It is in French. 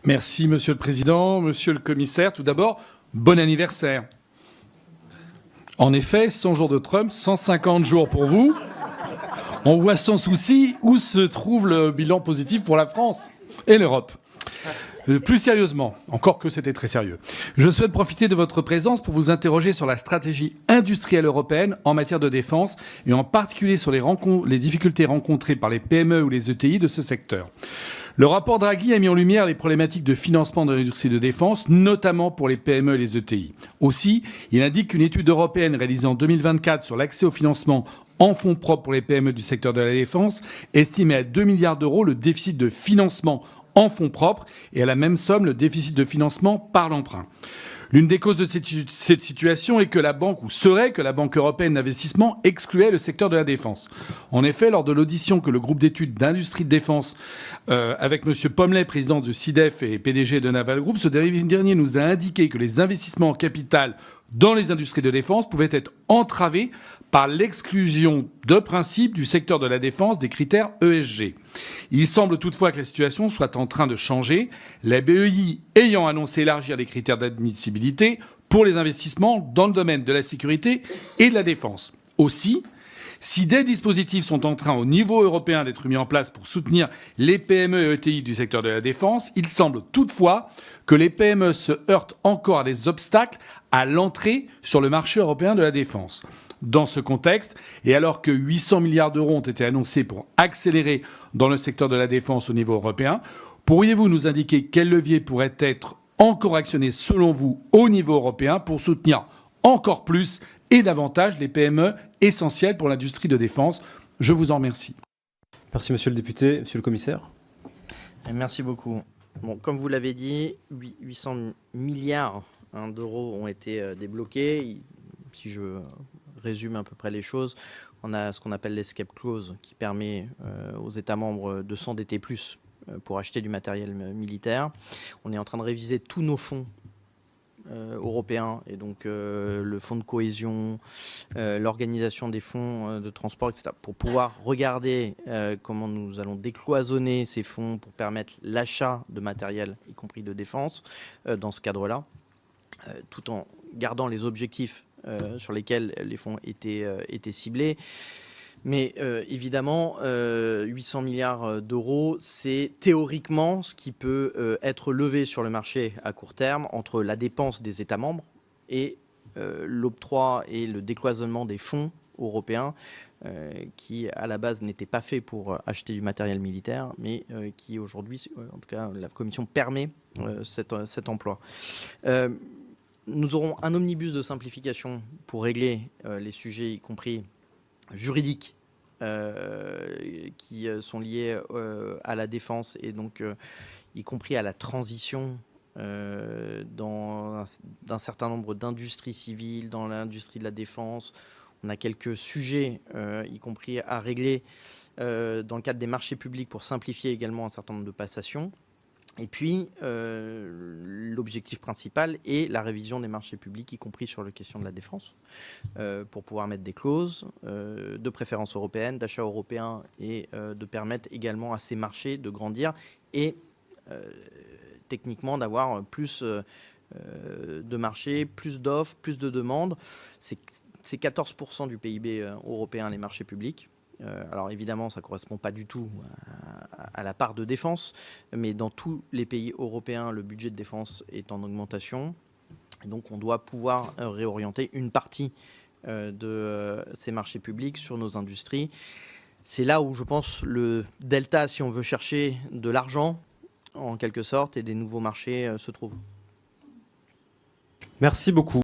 Merci, Monsieur le Président. Monsieur le Commissaire, tout d'abord, bon anniversaire. En effet, 100 jours de Trump, 150 jours pour vous. On voit sans souci où se trouve le bilan positif pour la France et l'Europe. Plus sérieusement, encore que c'était très sérieux, je souhaite profiter de votre présence pour vous interroger sur la stratégie industrielle européenne en matière de défense et en particulier sur les difficultés rencontrées par les PME ou les ETI de ce secteur. Le rapport Draghi a mis en lumière les problématiques de financement de l'industrie de défense, notamment pour les PME et les ETI. Aussi, il indique qu'une étude européenne réalisée en 2024 sur l'accès au financement en fonds propres pour les PME du secteur de la défense estimait à 2 milliards d'euros le déficit de financement en fonds propres et à la même somme le déficit de financement par l'emprunt. L'une des causes de cette situation est que la Banque européenne d'investissement excluait le secteur de la défense. En effet, lors de l'audition que le groupe d'études d'industrie de défense, avec M. Pommelet, président de SIDEF et PDG de Naval Group, ce dernier nous a indiqué que les investissements en capital dans les industries de défense pouvaient être entravés par l'exclusion de principe du secteur de la défense des critères ESG. Il semble toutefois que la situation soit en train de changer, la BEI ayant annoncé élargir les critères d'admissibilité pour les investissements dans le domaine de la sécurité et de la défense. Aussi, si des dispositifs sont en train au niveau européen d'être mis en place pour soutenir les PME et ETI du secteur de la défense, il semble toutefois que les PME se heurtent encore à des obstacles à l'entrée sur le marché européen de la défense. Dans ce contexte, et alors que 800 milliards d'euros ont été annoncés pour accélérer dans le secteur de la défense au niveau européen, pourriez-vous nous indiquer quels leviers pourraient être encore actionnés selon vous au niveau européen pour soutenir encore plus et davantage les PME essentielles pour l'industrie de défense? Je vous en remercie. Merci Monsieur le député. Monsieur le Commissaire. Merci beaucoup. Bon, comme vous l'avez dit, 800 milliards d'euros ont été débloqués. Si je résume à peu près les choses, on a ce qu'on appelle l'escape clause qui permet aux États membres de s'endetter plus pour acheter du matériel militaire. On est en train de réviser tous nos fonds européens et donc le fonds de cohésion, l'organisation des fonds de transport, etc. pour pouvoir regarder comment nous allons décloisonner ces fonds pour permettre l'achat de matériel, y compris de défense, dans ce cadre-là, tout en gardant les objectifs sur lesquels les fonds étaient ciblés. Mais évidemment, 800 milliards d'euros, c'est théoriquement ce qui peut être levé sur le marché à court terme entre la dépense des États membres et l'octroi et le décloisonnement des fonds européens qui, à la base, n'étaient pas faits pour acheter du matériel militaire, mais qui, aujourd'hui, en tout cas, la Commission permet cet emploi. Nous aurons un omnibus de simplification pour régler les sujets, y compris juridiques, qui sont liés à la défense et donc y compris à la transition d'un certain nombre d'industries civiles, dans l'industrie de la défense. On a quelques sujets, y compris à régler dans le cadre des marchés publics pour simplifier également un certain nombre de passations. Et puis, l'objectif principal est la révision des marchés publics, y compris sur la question de la défense, pour pouvoir mettre des clauses de préférence européenne, d'achat européen, et de permettre également à ces marchés de grandir et techniquement d'avoir plus de marchés, plus d'offres, plus de demandes. C'est 14% du PIB européen, les marchés publics. Alors évidemment, ça ne correspond pas du tout à la part de défense, mais dans tous les pays européens, le budget de défense est en augmentation. Et donc on doit pouvoir réorienter une partie de ces marchés publics sur nos industries. C'est là où je pense le delta, si on veut chercher de l'argent, en quelque sorte, et des nouveaux marchés se trouve. Merci beaucoup.